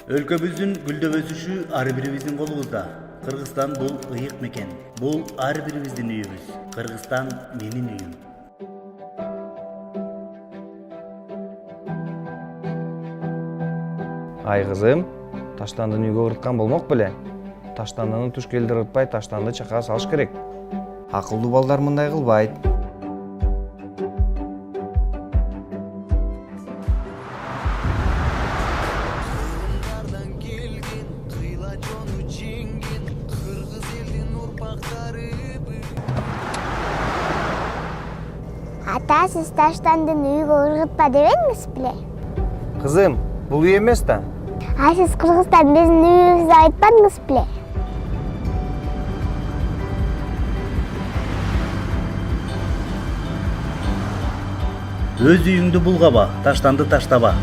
Өлкөбүздүн гүлдөп өсүшү ар бирибиздин колубузда. Кыргызстан бул ыйык мекен. Бул ар бирибиздин үйүбүз. Кыргызстан менин үйүм. Ай кызым, таштандын үйгө ырыткан болмок беле? Таштандыны туш келди ырытпай, таштанды чакка салыш керек. Акылдуу балдар мындай кылбайт. Ата, сиз таштандын үйгө ыргытпа дебеңиз беле? Кызым, бул үй эмес да. А сиз Кыргызстан биздин үйүбүздү айтпадыңыз беле? Өз үйүңдү булгаба, таштанды таштаба.